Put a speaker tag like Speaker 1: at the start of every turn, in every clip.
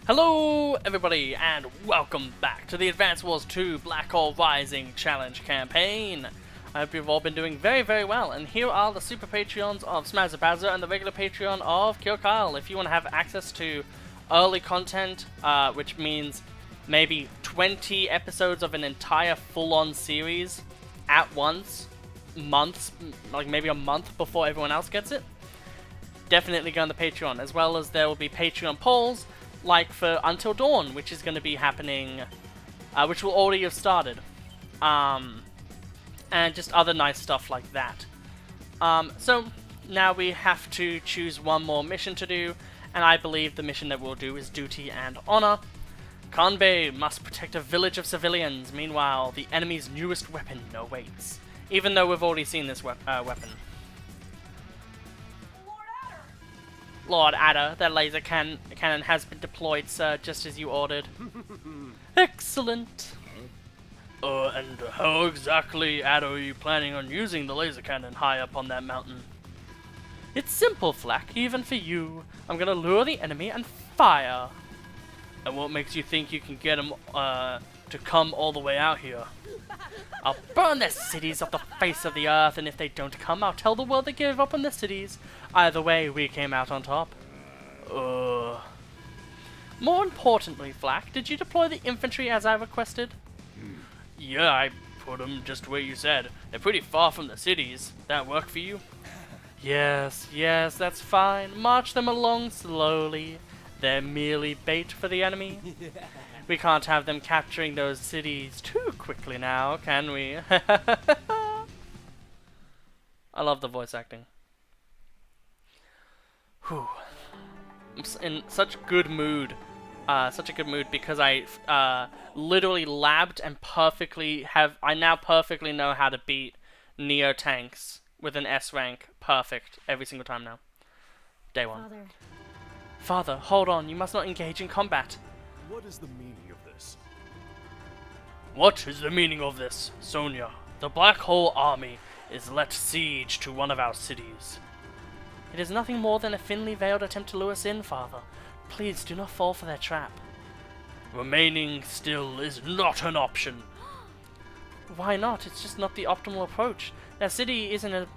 Speaker 1: Hello everybody and welcome back to the Advance Wars 2 Black Hole Rising Challenge campaign. I hope you've all been doing very well, and here are the super Patreons of Smazzabaza and the regular Patreon of Kill Kyle. If you want to have access to early content, which means maybe 20 episodes of an entire full-on series at once, months, like maybe a month before everyone else gets it, definitely go on the Patreon, as well as there will be Patreon polls like for Until Dawn, which is going to be happening, which will already have started, and just other nice stuff like that. So now we have to choose one more mission to do, and I believe the mission that we'll do is Duty and Honor. Kanbei must protect a village of civilians. Meanwhile, the enemy's newest weapon awaits, even though we've already seen this weapon. Lord Adder, that laser cannon has been deployed, sir, just as you ordered. Excellent. And how exactly, Adder, are you planning on using the laser cannon high up on that mountain? It's simple, Flack, even for you. I'm gonna lure the enemy and fire. And what makes you think you can get them to come all the way out here? I'll burn their cities off the face of the earth, and if they don't come, I'll tell the world they gave up on their cities. Either way, we came out on top. More importantly, Flack, did you deploy the infantry as I requested? Yeah, I put them just where you said. They're pretty far from the cities. That work for you? Yes, that's fine. March them along slowly. They're merely bait for the enemy. We can't have them capturing those cities too quickly now, can we? I love the voice acting. Whew. I'm in such good mood. Such a good mood because I literally labbed and I now perfectly know how to beat Neo tanks with an S rank perfect every single time now. Day one. Father, hold on, you must not engage in combat.
Speaker 2: What is the meaning of this?
Speaker 1: What is the meaning of this, Sonia? The Black Hole Army is let siege to one of our cities. It is nothing more than a thinly veiled attempt to lure us in, Father. Please do not fall for their trap. Remaining still is not an option. Why not? It's just not the optimal approach. That city isn't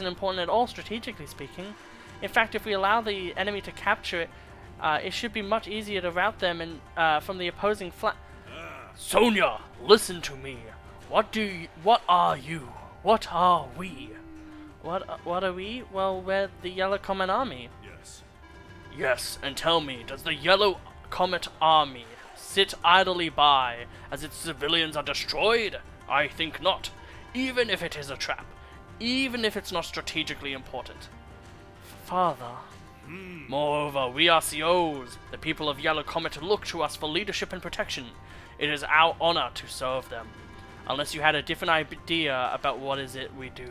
Speaker 1: important at all, strategically speaking. In fact, if we allow the enemy to capture it, it should be much easier to rout them from the opposing flank. Sonia, listen to me. What are you? What are we? What are we? Well, we're the Yellow Comet Army.
Speaker 2: Yes.
Speaker 1: Yes, and tell me, does the Yellow Comet Army sit idly by as its civilians are destroyed? I think not. Even if it is a trap. Even if it's not strategically important. Father. Moreover, we are COs. The people of Yellow Comet look to us for leadership and protection. It is our honor to serve them. Unless you had a different idea about what is it we do.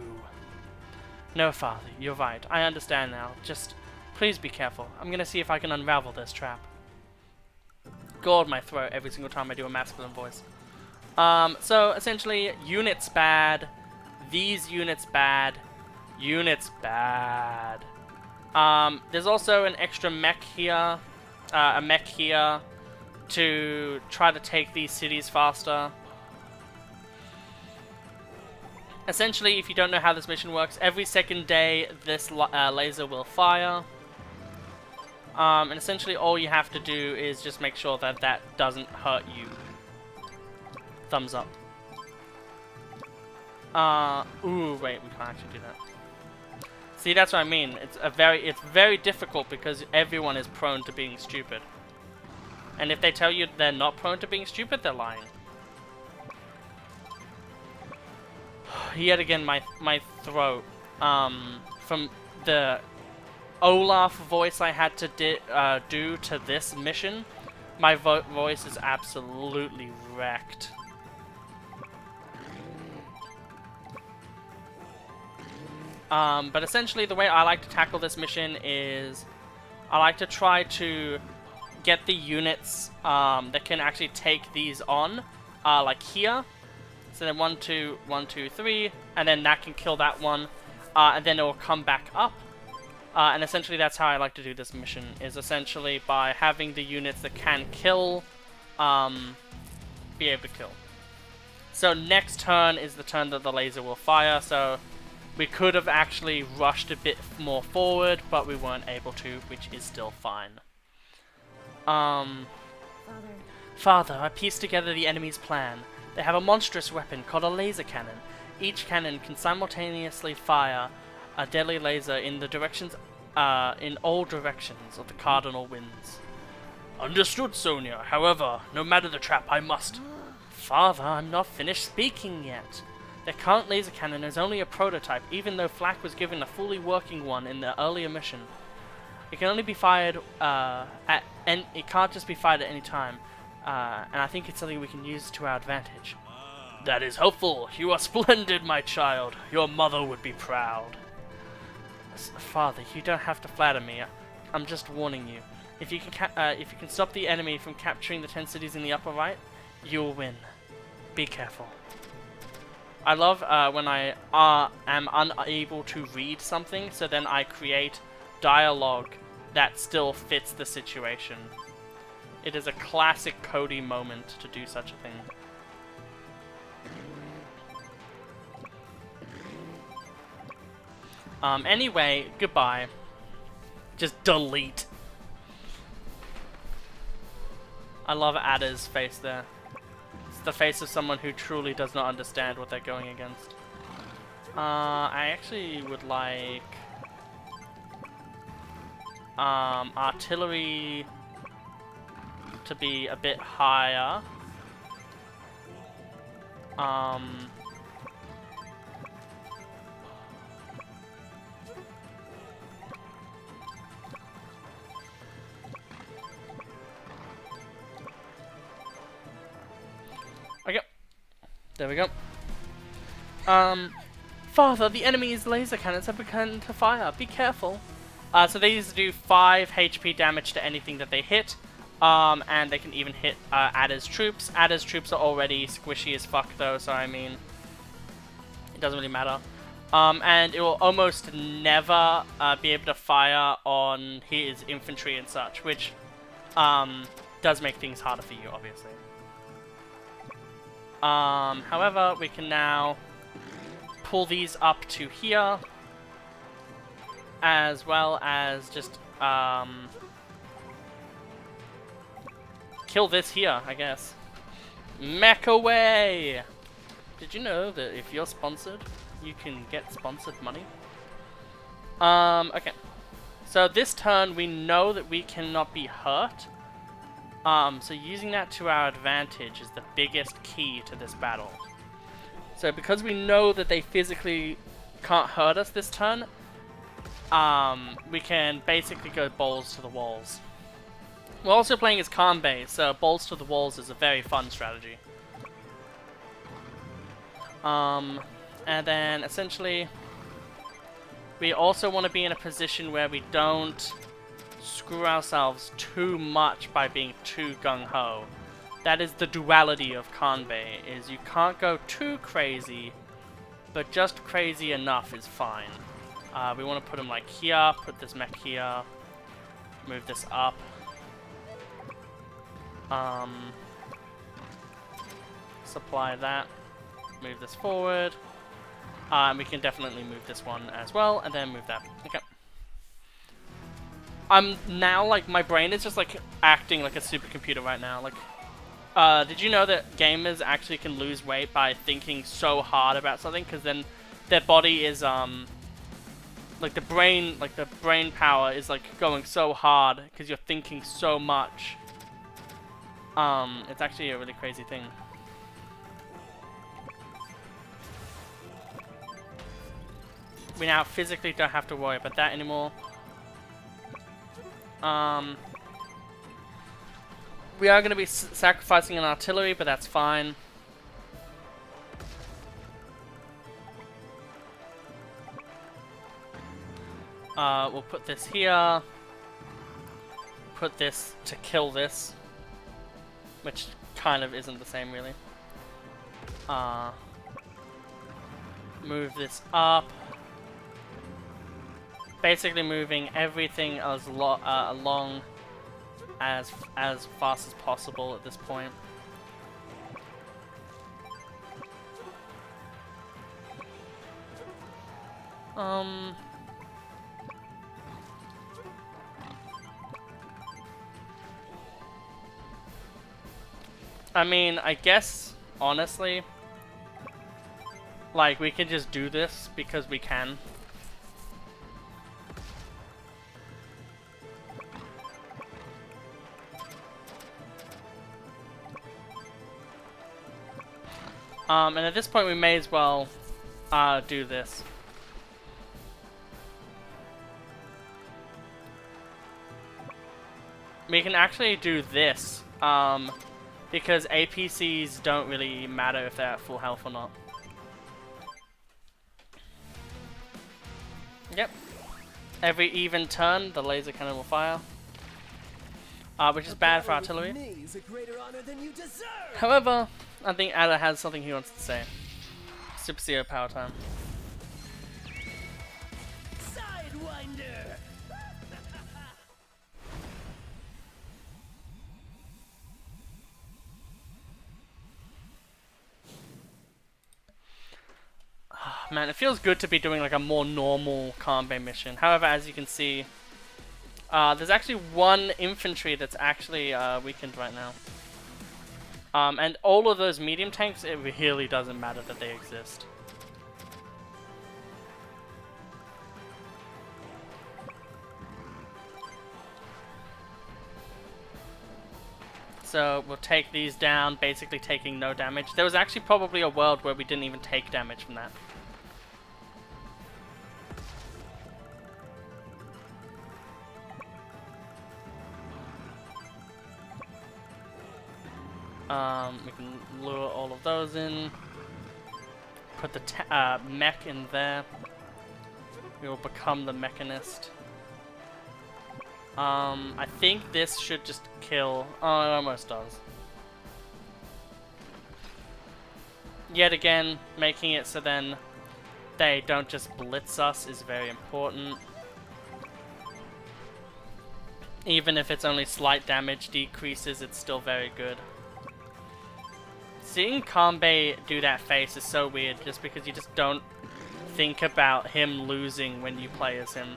Speaker 1: No, Father, you're right. I understand now. Just, please be careful. I'm gonna see if I can unravel this trap. God, my throat every single time I do a masculine voice. So, essentially, units bad. These units bad. Units bad. There's also an extra mech here, a mech here, to try to take these cities faster. Essentially, if you don't know how this mission works, every second day this laser will fire. And essentially all you have to do is just make sure that that doesn't hurt you. Thumbs up. Ooh, wait, we can't actually do that. See, that's what I mean. It's very difficult because everyone is prone to being stupid. And if they tell you they're not prone to being stupid, they're lying. Yet again, my throat. From the Olaf voice I had to do to this mission, my voice is absolutely wrecked. But essentially the way I like to tackle this mission is I like to try to get the units that can actually take these on, like here. So then 1, 2, 1, 2, 3, and then that can kill that one, and then it will come back up. And essentially that's how I like to do this mission, is essentially by having the units that can kill, be able to kill. So next turn is the turn that the laser will fire, so we could have actually rushed a bit more forward, but we weren't able to, which is still fine. Father, I pieced together the enemy's plan. They have a monstrous weapon called a laser cannon. Each cannon can simultaneously fire a deadly laser in the directions, in all directions of the cardinal winds. Understood, Sonia. However, no matter the trap, I must. Father, I'm not finished speaking yet. The current laser cannon is only a prototype, even though Flak was given a fully working one in the earlier mission. It can only be fired and it can't just be fired at any time. And I think it's something we can use to our advantage. That is helpful. You are splendid, my child. Your mother would be proud. Father, you don't have to flatter me. I'm just warning you. If you can stop the enemy from capturing the 10 cities in the upper right, you'll win. Be careful. I love when I am unable to read something, so then I create dialogue that still fits the situation. It is a classic Cody moment to do such a thing. Anyway, goodbye. Just delete. I love Ada's face there. It's the face of someone who truly does not understand what they're going against. I actually would like artillery to be a bit higher. Okay. There we go. Father, the enemy's laser cannons have begun to fire. Be careful. So these do 5 HP damage to anything that they hit. And they can even hit Ada's troops. Ada's troops are already squishy as fuck though, so I mean, it doesn't really matter. And it will almost never be able to fire on his infantry and such, which does make things harder for you, obviously. However, we can now pull these up to here, as well as just kill this here, I guess. Mech away! Did you know that if you're sponsored, you can get sponsored money? Okay. So this turn, we know that we cannot be hurt. So using that to our advantage is the biggest key to this battle. So because we know that they physically can't hurt us this turn, we can basically go balls to the walls. We're also playing as Kanbei, so balls to the walls is a very fun strategy. And then essentially, we also want to be in a position where we don't screw ourselves too much by being too gung-ho. That is the duality of Kanbei, is you can't go too crazy, but just crazy enough is fine. We want to put him like here, put this mech here, move this up. Supply that, move this forward. We can definitely move this one as well, and then move that. Okay. I'm now, like, my brain is just, like, acting like a supercomputer right now. Like, did you know that gamers actually can lose weight by thinking so hard about something? Because then their body is, like, the brain power is, like, going so hard because you're thinking so much. It's actually a really crazy thing. We now physically don't have to worry about that anymore. We are going to be sacrificing an artillery, but that's fine. We'll put this here. Put this to kill this. Which kind of isn't the same, really. Move this up. basically moving everything along as fast as possible at this point. I mean, I guess, honestly, like, we can just do this because we can. And at this point we may as well do this. We can actually do this, because APCs don't really matter if they're at full health or not. Yep. Every even turn, the laser cannon will fire. Which is bad for artillery. However, I think Ada has something he wants to say. Super CO power time. Sidewinder. Man, it feels good to be doing like a more normal combat mission. However, as you can see, there's actually one infantry that's actually weakened right now. And all of those medium tanks, it really doesn't matter that they exist. So we'll take these down, basically taking no damage. There was actually probably a world where we didn't even take damage from that. We can lure all of those in. Put the mech in there. We will become the mechanist. I think this should just kill. Oh, it almost does. Yet again, making it so then they don't just blitz us is very important. Even if it's only slight damage decreases, it's still very good. Seeing Kanbei do that face is so weird, just because you just don't think about him losing when you play as him.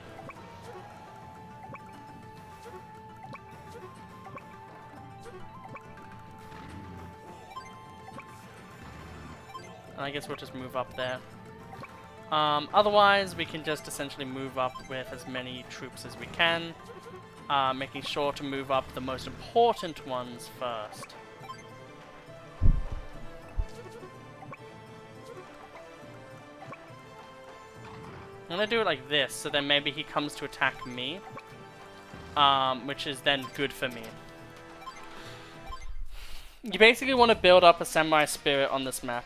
Speaker 1: And I guess we'll just move up there. Otherwise, we can just essentially move up with as many troops as we can, making sure to move up the most important ones first. I'm gonna do it like this, so then maybe he comes to attack me, which is then good for me. You basically want to build up a samurai spirit on this map.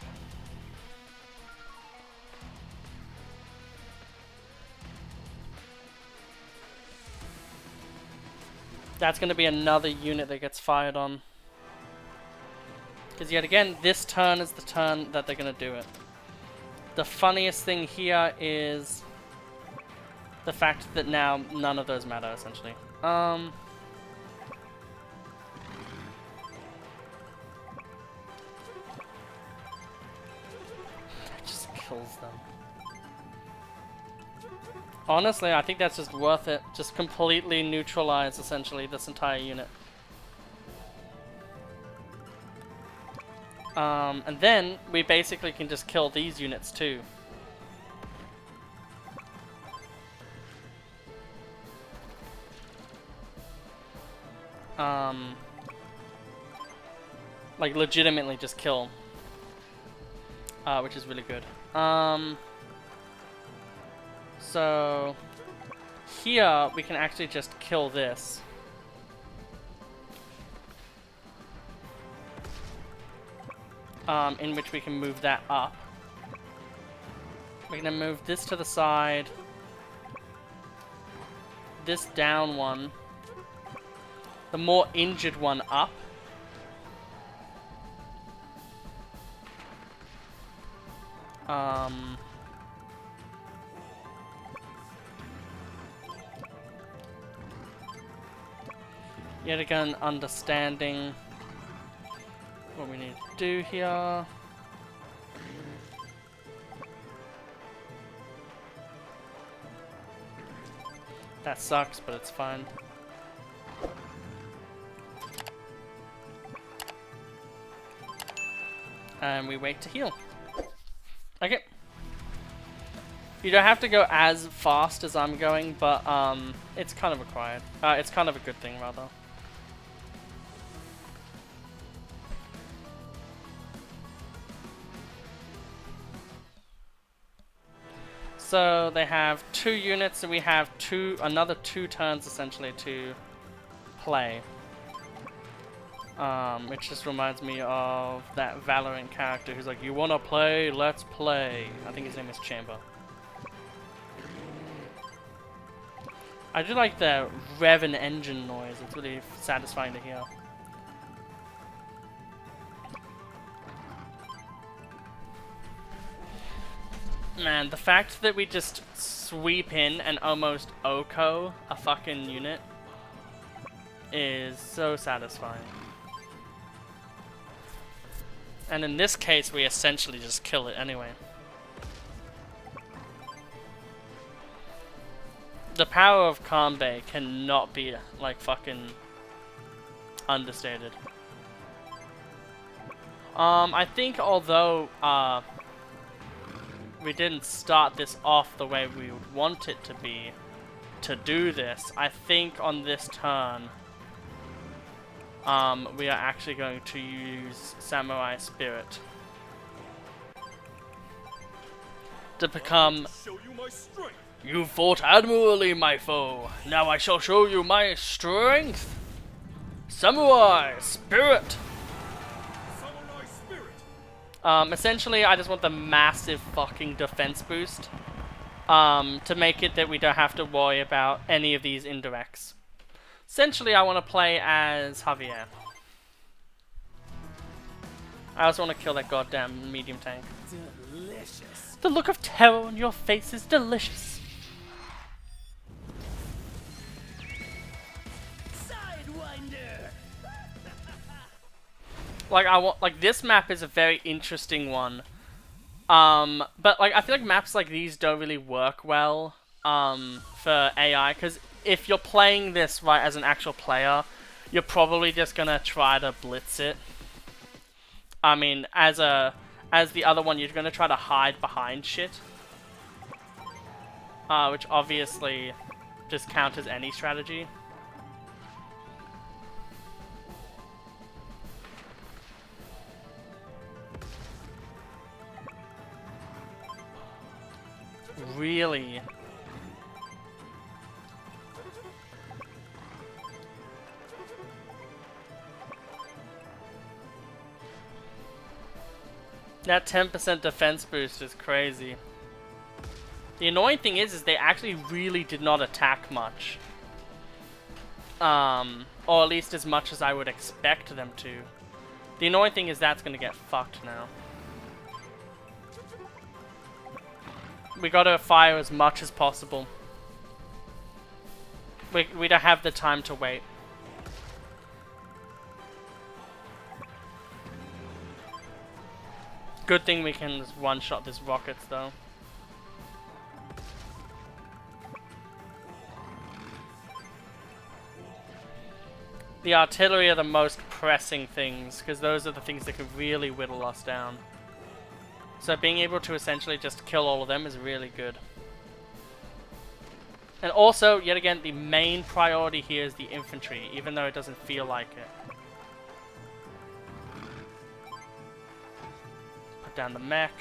Speaker 1: That's gonna be another unit that gets fired on. Because yet again, this turn is the turn that they're gonna do it. The funniest thing here is the fact that now none of those matter, essentially. That just kills them. Honestly, I think that's just worth it. Just completely neutralize, essentially, this entire unit. And then we basically can just kill these units too. Like legitimately just kill, which is really good. So here we can actually just kill this. In which we can move that up. We're gonna move this to the side, this down one, the more injured one up. Yet again, understanding what we need to do here. That sucks, but it's fine. And we wait to heal. Okay. You don't have to go as fast as I'm going, but it's kind of required. It's kind of a good thing, rather. So they have 2 units, and we have another 2 turns essentially to play. Which just reminds me of that Valorant character who's like, "You wanna play? Let's play." I think his name is Chamber. I do like the revving engine noise. It's really satisfying to hear. Man, the fact that we just sweep in and almost OHKO a fucking unit is so satisfying. And in this case, we essentially just kill it anyway. The power of Kanbei cannot be, like, fucking understated. I think although, we didn't start this off the way we would want it to be to do this, I think on this turn, we are actually going to use Samurai Spirit to become... "You fought admirably, my foe. Now I shall show you my strength. Samurai Spirit." Essentially, I just want the massive fucking defense boost to make it that we don't have to worry about any of these indirects. Essentially, I want to play as Javier. I also want to kill that goddamn medium tank. Delicious. The look of terror on your face is delicious. Like, this map is a very interesting one. But, like, I feel like maps like these don't really work well, for AI, because if you're playing this, right, as an actual player, you're probably just gonna try to blitz it. I mean, as the other one, you're gonna try to hide behind shit. Which obviously just counters any strategy. Really? That 10% defense boost is crazy. The annoying thing is they actually really did not attack much. Or at least as much as I would expect them to. The annoying thing is that's gonna get fucked now. We gotta fire as much as possible. We don't have the time to wait. Good thing we can just one-shot these rockets, though. The artillery are the most pressing things, because those are the things that can really whittle us down. So being able to essentially just kill all of them is really good. And also, yet again, the main priority here is the infantry, even though it doesn't feel like it. Put down the mech.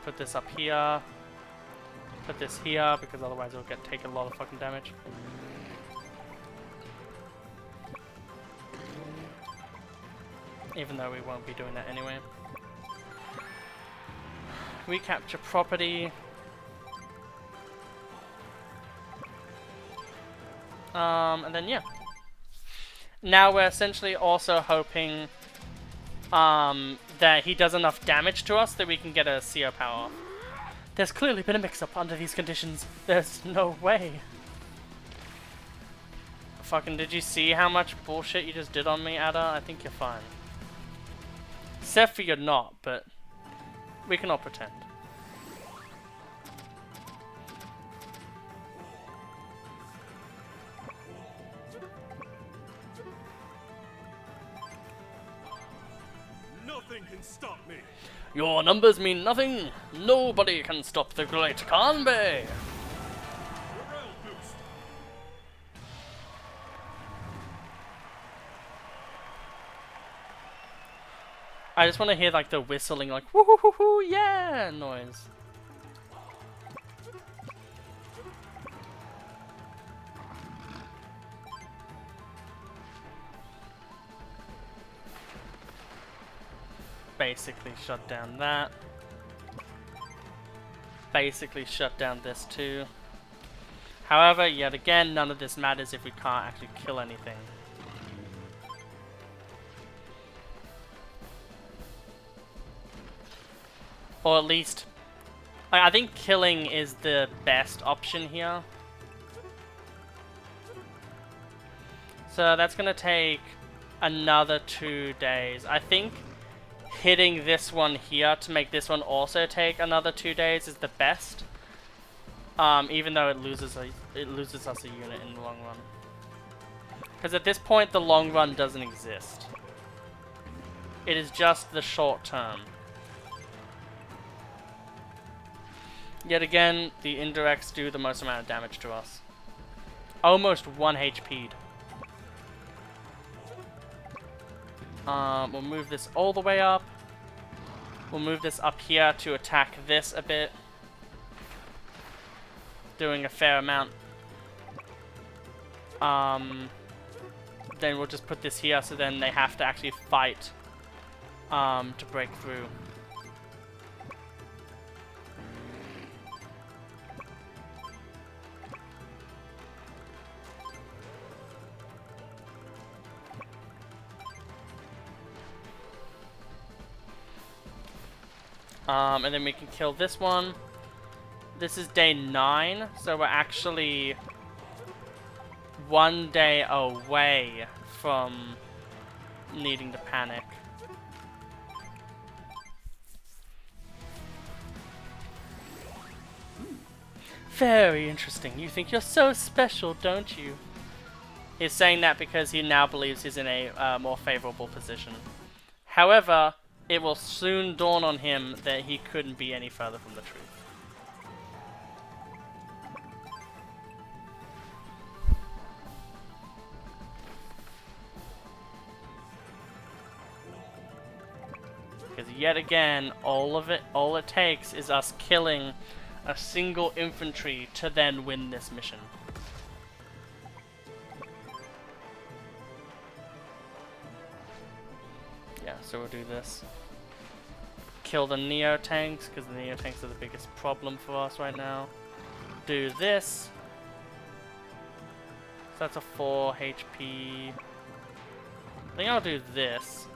Speaker 1: Put this up here. Put this here, because otherwise it'll take a lot of fucking damage. Even though we won't be doing that anyway. Recapture property. And then yeah. Now we're essentially also hoping that he does enough damage to us that we can get a CO power off. There's clearly been a mix-up under these conditions. There's no way. Fucking, did you see how much bullshit you just did on me, Ada? I think you're fine. Except for you're not, but we can all pretend.
Speaker 2: Nothing can stop me.
Speaker 1: Your numbers mean nothing. Nobody can stop the great Kanbei.
Speaker 2: Morale boost.
Speaker 1: I just want to hear like the whistling, like woo hoo hoo hoo yeah noise. Basically shut down that. Basically shut down this too. However, yet again, none of this matters if we can't actually kill anything. Or at least, I think killing is the best option here. So that's gonna take another 2 days. I think hitting this one here to make this one also take another 2 days is the best. Even though it loses us a unit in the long run. Because at this point the long run doesn't exist. It is just the short term. Yet again, the indirects do the most amount of damage to us. Almost 1 HP'd. We'll move this all the way up. We'll move this up here to attack this a bit. Doing a fair amount. Then we'll just put this here so then they have to actually fight to break through. And then we can kill this one. This is day 9, so we're actually 1 day away from needing to panic. Very interesting. You think you're so special, don't you? He's saying that because he now believes he's in a more favorable position. However, it will soon dawn on him that he couldn't be any further from the truth. Because yet again, all it takes is us killing a single infantry to then win this mission. Yeah, so we'll do this. Kill the Neo tanks, because the Neo tanks are the biggest problem for us right now. Do this. So that's a 4 HP. I think I'll do this.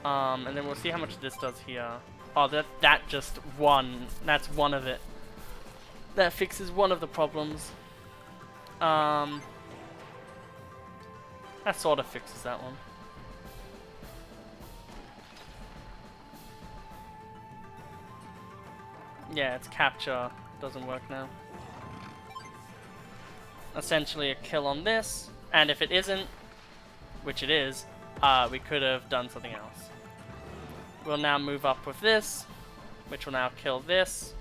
Speaker 1: And then we'll see how much this does here. Oh, that just one. That's one of it. That fixes one of the problems. That sort of fixes that one. Yeah, its capture doesn't work now. Essentially a kill on this, and if it isn't, which it is, we could have done something else. We'll now move up with this, which will now kill this,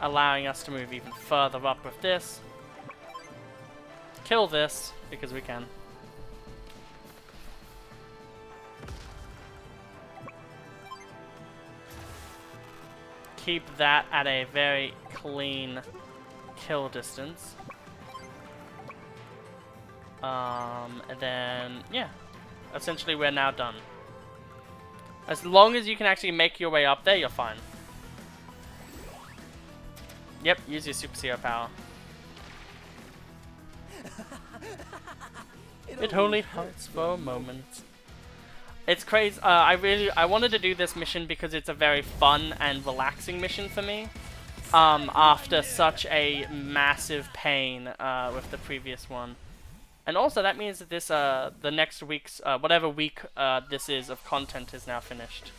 Speaker 1: allowing us to move even further up with this. Kill this, because we can. Keep that at a very clean kill distance. And then, yeah. Essentially, we're now done. As long as you can actually make your way up there, you're fine. Yep, use your Super Zero power. It only hurts for a moment. It's crazy. I wanted to do this mission because it's a very fun and relaxing mission for me. after such a massive pain with the previous one. And also that means that this the next week's whatever week this is of content is now finished.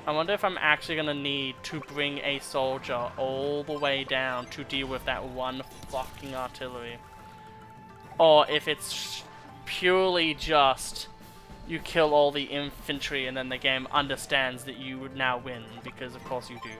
Speaker 1: I wonder if I'm actually gonna need to bring a soldier all the way down to deal with that one fucking artillery. Or if it's purely just you kill all the infantry and then the game understands that you would now win, because of course you do.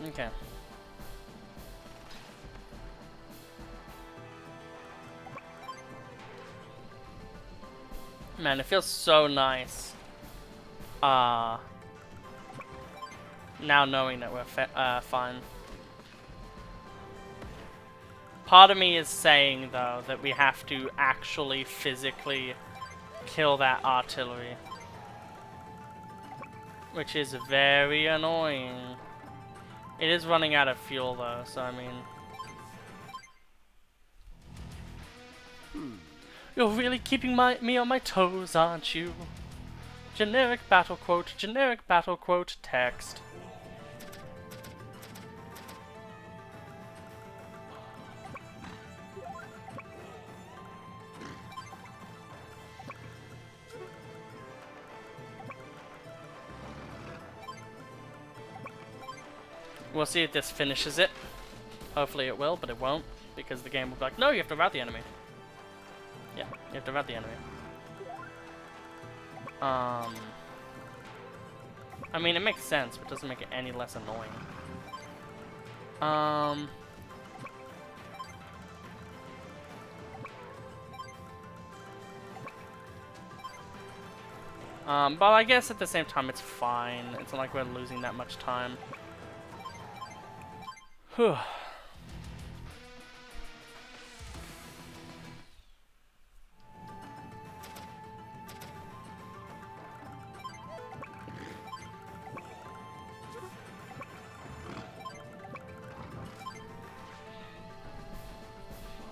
Speaker 1: Okay. Man, it feels so nice. Now knowing that we're fine. Part of me is saying, though, that we have to actually physically kill that artillery. Which is very annoying. It is running out of fuel, though, so I mean... You're really keeping me on my toes, aren't you? Generic battle quote, text. We'll see if this finishes it. Hopefully it will, but it won't, because the game will be like, no, you have to rout the enemy. Yeah, you have to rout the enemy. I mean, it makes sense, but it doesn't make it any less annoying. But I guess at the same time it's fine. It's not like we're losing that much time. Whew.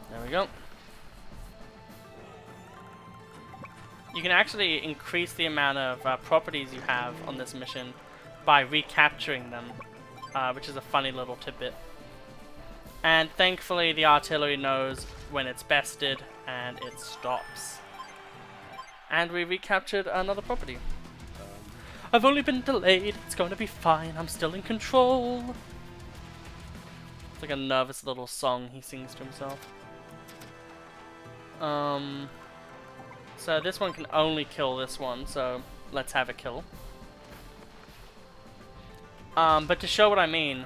Speaker 1: There we go. You can actually increase the amount of properties you have on this mission by recapturing them, which is a funny little tidbit. And thankfully the artillery knows when it's bested and it stops. And we recaptured another property. I've only been delayed, it's going to be fine, I'm still in control. It's like a nervous little song he sings to himself. So this one can only kill this one, so let's have a kill. But to show what I mean,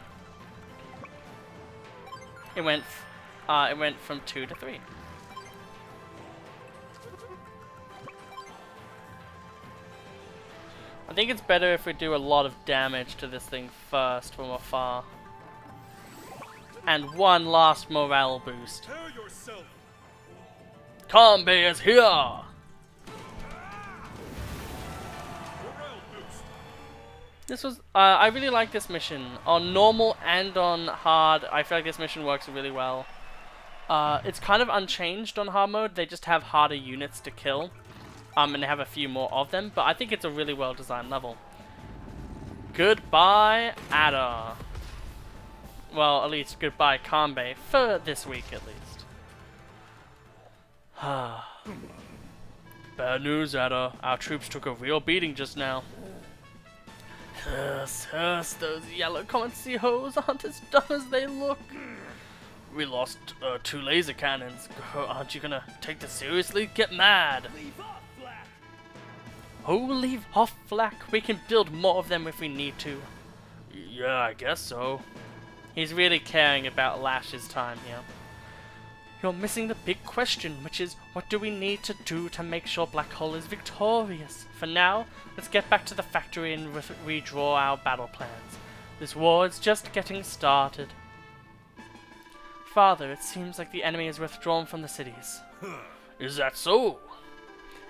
Speaker 1: it went from 2 to 3. I think it's better if we do a lot of damage to this thing first from afar. And one last morale boost. Combi is here! This was, I really like this mission. On normal and on hard, I feel like this mission works really well. It's kind of unchanged on hard mode, they just have harder units to kill. And they have a few more of them, but I think it's a really well designed level. Goodbye, Ada. Well, at least goodbye, Kanbei, for this week at least. Bad news, Ada. Our troops took a real beating just now. Those yellow Comanche hoes aren't as dumb as they look. We lost 2 laser cannons. Aren't you gonna take this seriously? Get mad. Leave off, Flack. Oh, leave off, Flack. We can build more of them if we need to. Yeah, I guess so. He's really caring about Lash's time here. You're missing the big question, which is, what do we need to do to make sure Black Hole is victorious? For now, let's get back to the factory and redraw our battle plans. This war is just getting started. Father, it seems like the enemy has withdrawn from the cities. Is that so?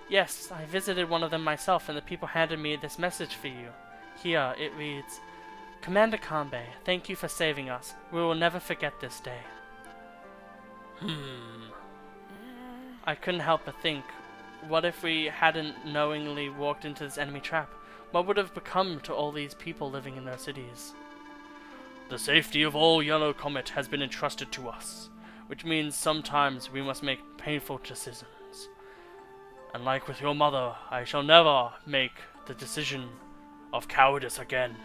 Speaker 1: Yes, I visited one of them myself, and the people handed me this message for you. Here, it reads, Commander Kanbei, thank you for saving us. We will never forget this day. I couldn't help but think, what if we hadn't knowingly walked into this enemy trap? What would have become to all these people living in their cities? The safety of all Yellow Comet has been entrusted to us, which means sometimes we must make painful decisions. And like with your mother, I shall never make the decision of cowardice again.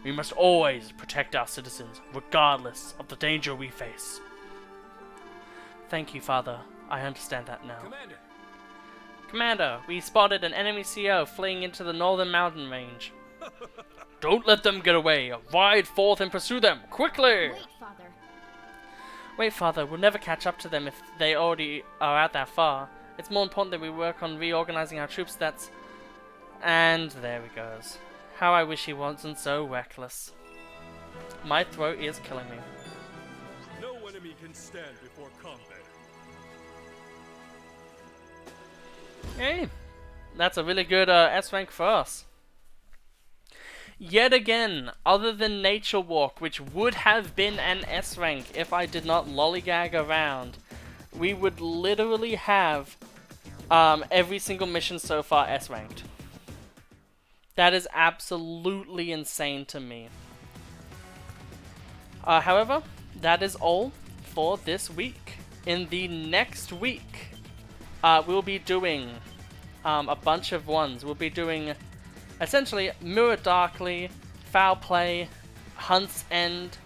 Speaker 1: We must always protect our citizens, regardless of the danger we face. Thank you, Father. I understand that now. Commander, we spotted an enemy CO fleeing into the northern mountain range. Don't let them get away. Ride forth and pursue them, quickly!
Speaker 3: Wait, Father.
Speaker 1: Wait, Father. We'll never catch up to them if they already are out that far. It's more important that we work on reorganizing our troops. And there he goes. How I wish he wasn't so reckless. My throat is killing me.
Speaker 2: No enemy can stand before combat.
Speaker 1: Hey, that's a really good S rank for us. Yet again, other than Nature Walk, which would have been an S rank if I did not lollygag around, we would literally have every single mission so far S ranked. That is absolutely insane to me. However, that is all for this week. In the next week, we'll be doing a bunch of ones. We'll be doing essentially Mirror Darkly, Foul Play, Hunt's End,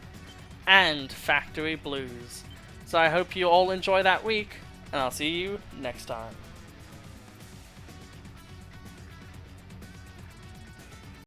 Speaker 1: and Factory Blues. So I hope you all enjoy that week, and I'll see you next time.